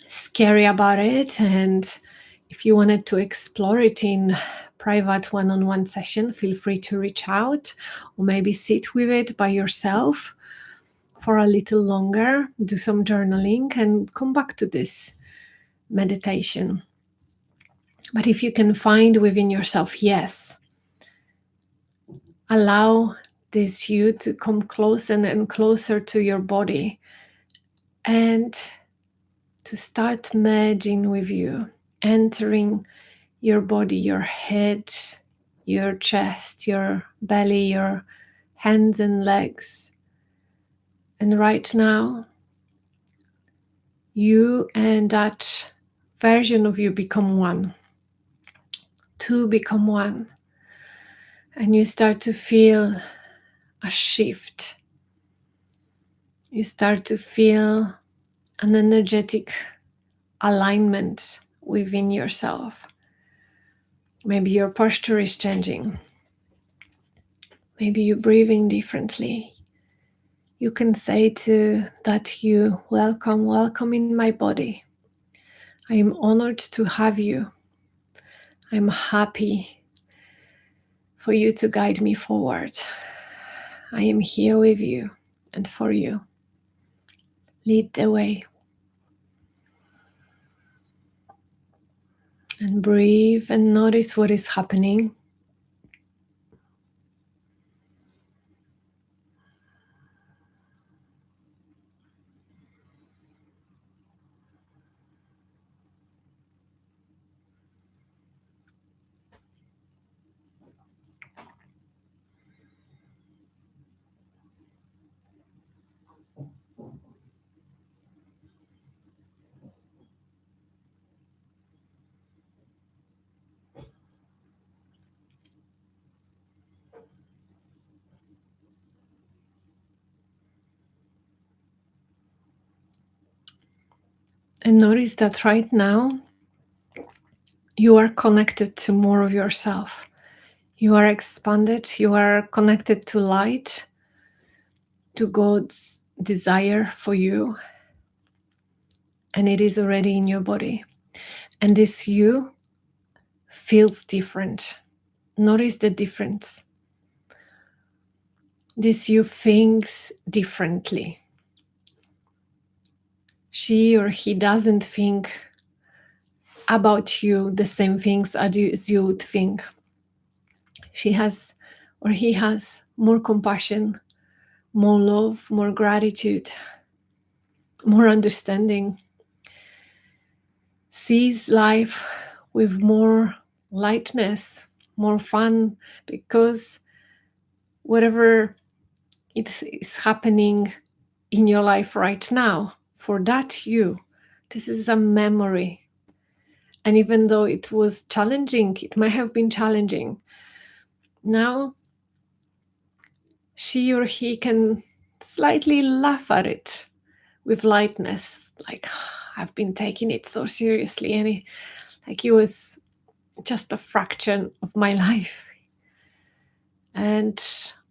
Speaker 1: scary about it? And if you wanted to explore it in private one-on-one session, feel free to reach out, or maybe sit with it by yourself for a little longer, do some journaling, and come back to this meditation. But if you can find within yourself, yes, allow this you to come closer and closer to your body and to start merging with you, entering your body, your head, your chest, your belly, your hands and legs. And right now, you and that version of you become one. Two become one. And you start to feel a shift. You start to feel an energetic alignment within yourself. Maybe your posture is changing. Maybe you're breathing differently. You can say to that you, welcome, welcome in my body. I am honored to have you. I'm happy for you to guide me forward. I am here with you and for you. Lead the way. And breathe and notice what is happening. And notice that right now, you are connected to more of yourself. You are expanded. You are connected to light, to God's desire for you. And it is already in your body. And this you feels different. Notice the difference. This you thinks differently. She or he doesn't think about you the same things as you would think. She has or he has more compassion, more love, more gratitude, more understanding. Sees life with more lightness, more fun, because whatever it is happening in your life right now, for that you, this is a memory. And even though it was challenging, it might have been challenging, now she or he can slightly laugh at it with lightness, like, I've been taking it so seriously, and it was just a fraction of my life. And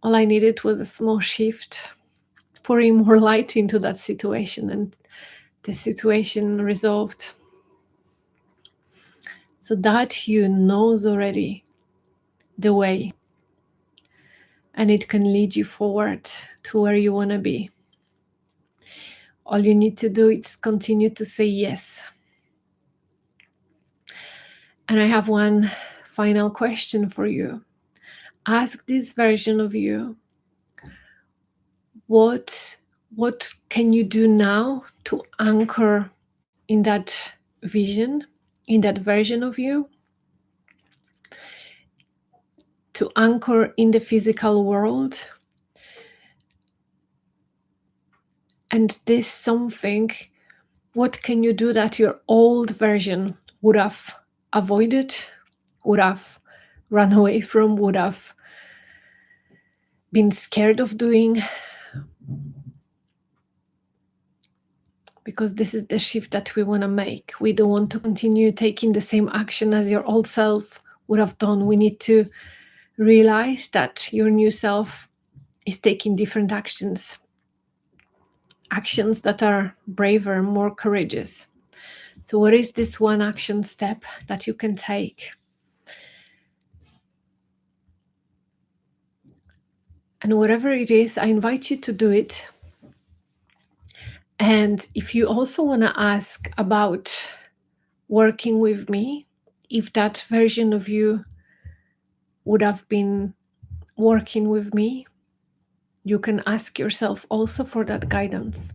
Speaker 1: all I needed was a small shift, pouring more light into that situation, and the situation resolved. So that you knows already the way, and it can lead you forward to where you want to be. All you need to do is continue to say yes. And I have one final question for you. Ask this version of you, what can you do now to anchor in that vision, in that version of you, to anchor in the physical world? And this something, what can you do that your old version would have avoided, would have run away from, would have been scared of doing? Because this is the shift that we want to make. We don't want to continue taking the same action as your old self would have done. We need to realize that your new self is taking different actions that are braver, more courageous. So what is this one action step that you can take? And whatever it is, I invite you to do it. And if you also want to ask about working with me, if that version of you would have been working with me, you can ask yourself also for that guidance.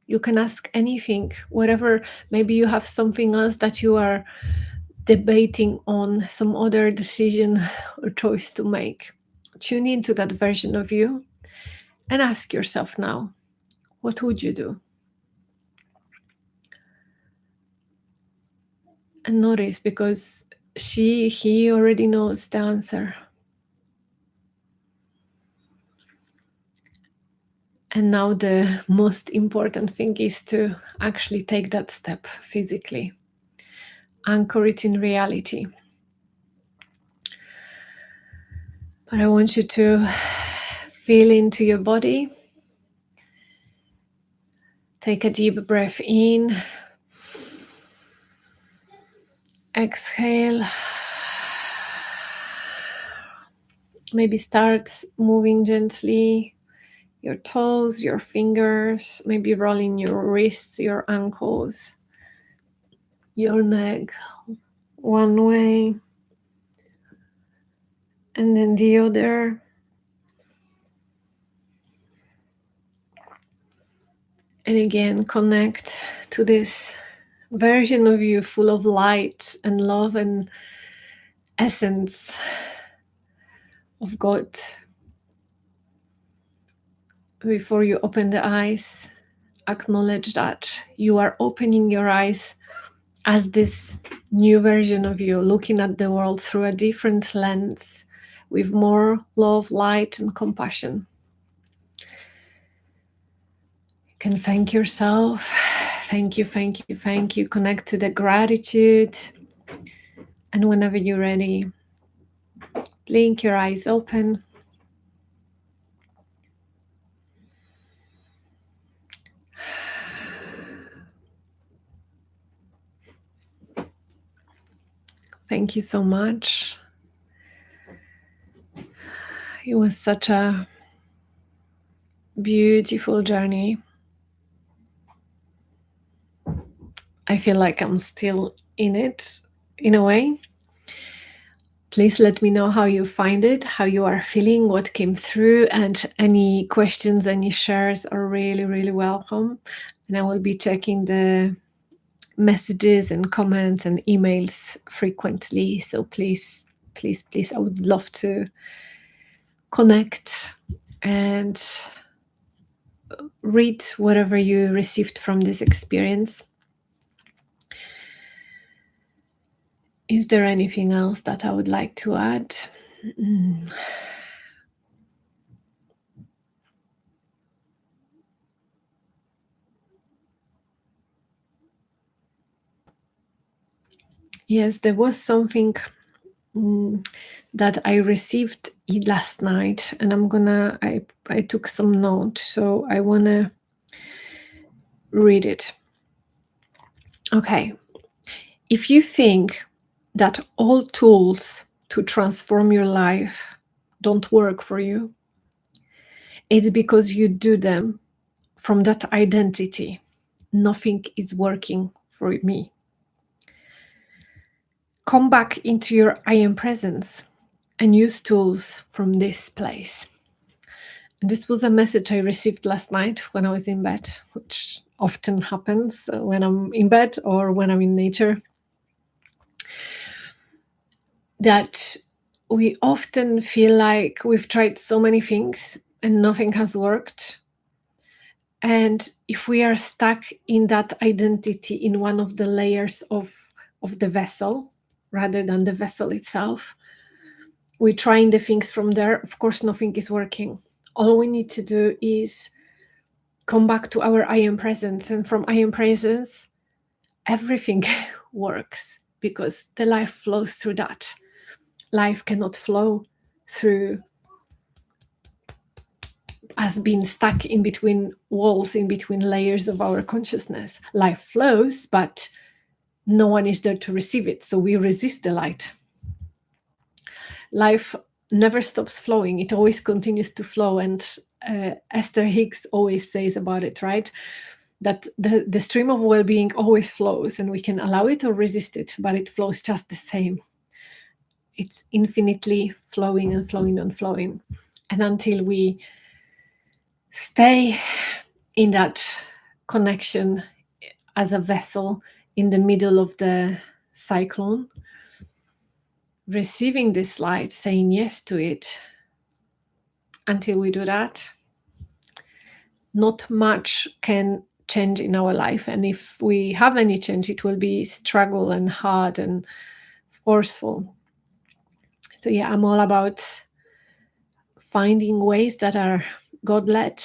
Speaker 1: You can ask anything, whatever. Maybe you have something else that you are debating on, some other decision or choice to make. Tune into that version of you and ask yourself now, what would you do? And notice, because he already knows the answer. And now the most important thing is to actually take that step physically. Anchor it in reality. But I want you to feel into your body. Take a deep breath in. Exhale. Maybe start moving gently your toes, your fingers, maybe rolling your wrists, your ankles, your neck one way and then the other. And again, connect to this version of you full of light and love and essence of God. Before you open the eyes, acknowledge that you are opening your eyes as this new version of you, looking at the world through a different lens with more love, light, and compassion. You can thank yourself. Thank you, thank you, thank you. Connect to the gratitude. And whenever you're ready, blink your eyes open. Thank you so much. It was such a beautiful journey. I feel like I'm still in it, in a way. Please let me know how you find it, how you are feeling, what came through, and any questions, any shares are really, really welcome. And I will be checking the messages and comments and emails frequently. So please, please, please, I would love to connect and read whatever you received from this experience. Is there anything else that I would like to add? Yes, there was something that I received last night, and I took some notes, so I wanna read it. Okay. If you think that all tools to transform your life don't work for you, it's because you do them from that identity. Nothing is working for me. come back into your I am presence and use tools from this place. And this was a message I received last night when I was in bed, which often happens when I'm in bed or when I'm in nature. That we often feel like we've tried so many things and nothing has worked. And if we are stuck in that identity in one of the layers of the vessel rather than the vessel itself, we're trying the things from there. Of course, nothing is working. All we need to do is come back to our I am presence. And from I am presence, everything works because the life flows through that. Life cannot flow through us being stuck in between walls, in between layers of our consciousness. Life flows, but no one is there to receive it. So we resist the light. Life never stops flowing. It always continues to flow. And Esther Hicks always says about it, right? That the stream of well-being always flows, and we can allow it or resist it, but it flows just the same. It's infinitely flowing and flowing and flowing. And until we stay in that connection as a vessel in the middle of the cyclone, receiving this light, saying yes to it, until we do that, not much can change in our life. And if we have any change, it will be struggle and hard and forceful. So yeah, I'm all about finding ways that are God-led,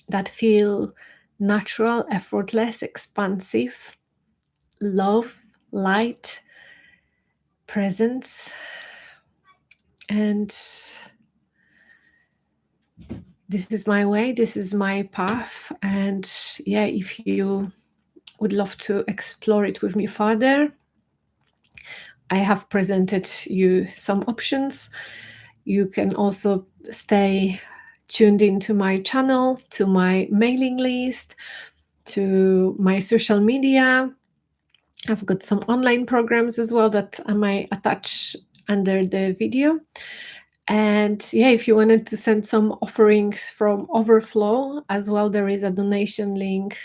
Speaker 1: that feel natural, effortless, expansive, love, light, presence. And this is my way, this is my path. And yeah, if you would love to explore it with me further, I have presented you some options. You can also stay tuned into my channel, to my mailing list, to my social media. I've got some online programs as well that I might attach under the video. And yeah, if you wanted to send some offerings from Overflow as well, there is a donation link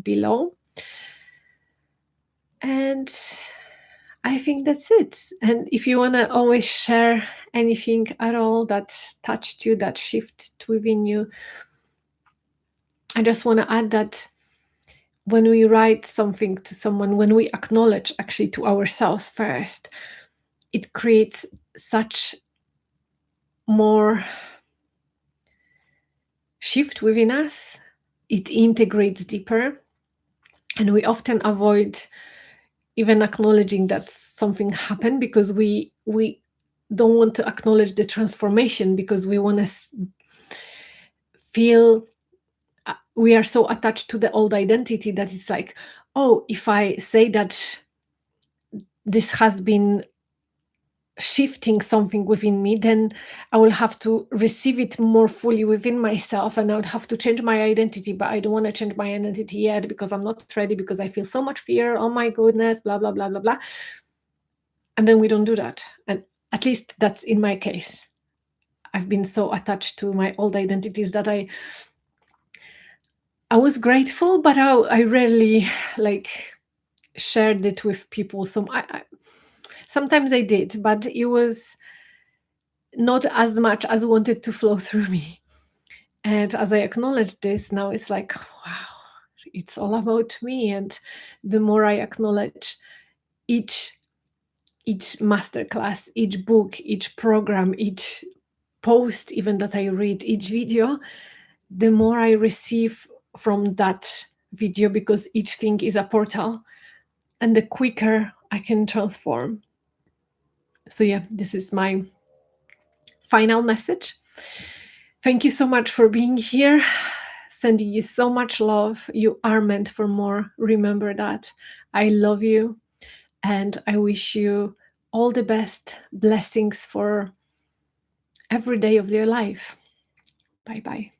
Speaker 1: below. And I think that's it. And if you want to always share anything at all that touched you, that shifted within you, I just want to add that when we write something to someone, when we acknowledge actually to ourselves first, it creates such more shift within us. It integrates deeper. And we often avoid even acknowledging that something happened because we don't want to acknowledge the transformation, because we want to feel we are so attached to the old identity that it's like, oh, if I say that this has been shifting something within me, then I will have to receive it more fully within myself, and I would have to change my identity. But I don't want to change my identity yet because I'm not ready, because I feel so much fear. Oh my goodness, blah, blah, blah, blah, blah. And then we don't do that. And at least that's in my case. I've been so attached to my old identities that I was grateful, but I rarely shared it with people. So sometimes I did, but it was not as much as wanted to flow through me. And as I acknowledge this, now it's like, wow, it's all about me. And the more I acknowledge each masterclass, each book, each program, each post even that I read, each video, the more I receive from that video, because each thing is a portal, and the quicker I can transform. So yeah, this is my final message. Thank you so much for being here. Sending you so much love. You are meant for more. Remember that. I love you, and I wish you all the best blessings for every day of your life. Bye-bye.